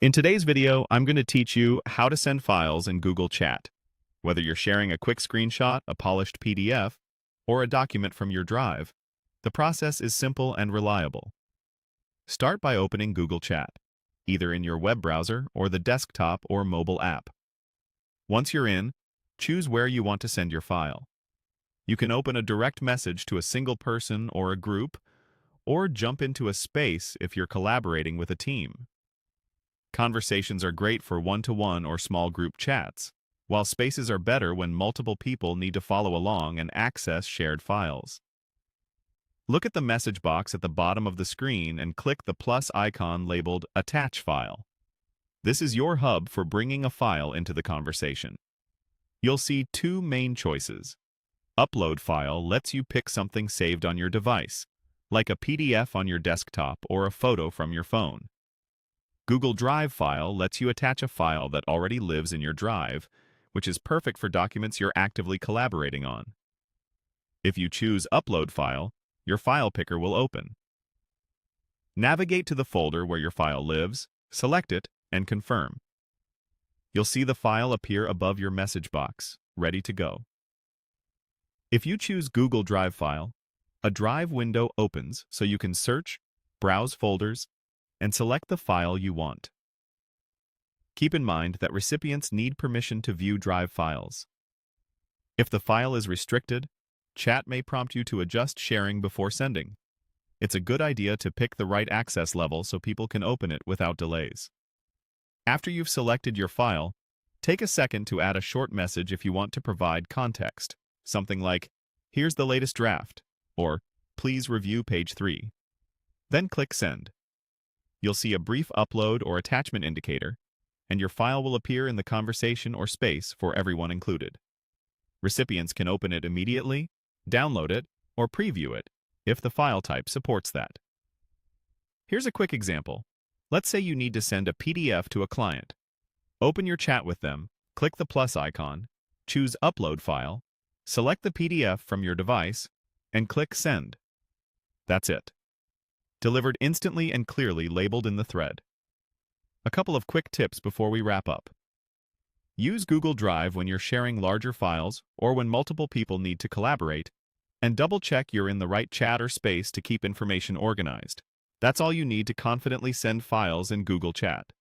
In today's video, I'm going to teach you how to send files in Google Chat. Whether you're sharing a quick screenshot, a polished PDF, or a document from your Drive, the process is simple and reliable. Start by opening Google Chat, either in your web browser or the desktop or mobile app. Once you're in, choose where you want to send your file. You can open a direct message to a single person or a group, or jump into a space if you're collaborating with a team. Conversations are great for one-to-one or small group chats, while spaces are better when multiple people need to follow along and access shared files. Look at the message box at the bottom of the screen and click the plus icon labeled Attach File. This is your hub for bringing a file into the conversation. You'll see two main choices. Upload File lets you pick something saved on your device, like a PDF on your desktop or a photo from your phone. Google Drive File lets you attach a file that already lives in your Drive, which is perfect for documents you're actively collaborating on. If you choose Upload File, your file picker will open. Navigate to the folder where your file lives, select it, and confirm. You'll see the file appear above your message box, ready to go. If you choose Google Drive File, a Drive window opens so you can search, browse folders, and select the file you want. Keep in mind that recipients need permission to view Drive files. If the file is restricted, Chat may prompt you to adjust sharing before sending. It's a good idea to pick the right access level so people can open it without delays. After you've selected your file, take a second to add a short message if you want to provide context, something like, "Here's the latest draft," or "Please review page 3." Then click Send. You'll see a brief upload or attachment indicator, and your file will appear in the conversation or space for everyone included. Recipients can open it immediately, download it, or preview it, if the file type supports that. Here's a quick example. Let's say you need to send a PDF to a client. Open your chat with them, click the plus icon, choose Upload File, select the PDF from your device, and click Send. That's it. Delivered instantly and clearly labeled in the thread. A couple of quick tips before we wrap up. Use Google Drive when you're sharing larger files or when multiple people need to collaborate, and double-check you're in the right chat or space to keep information organized. That's all you need to confidently send files in Google Chat.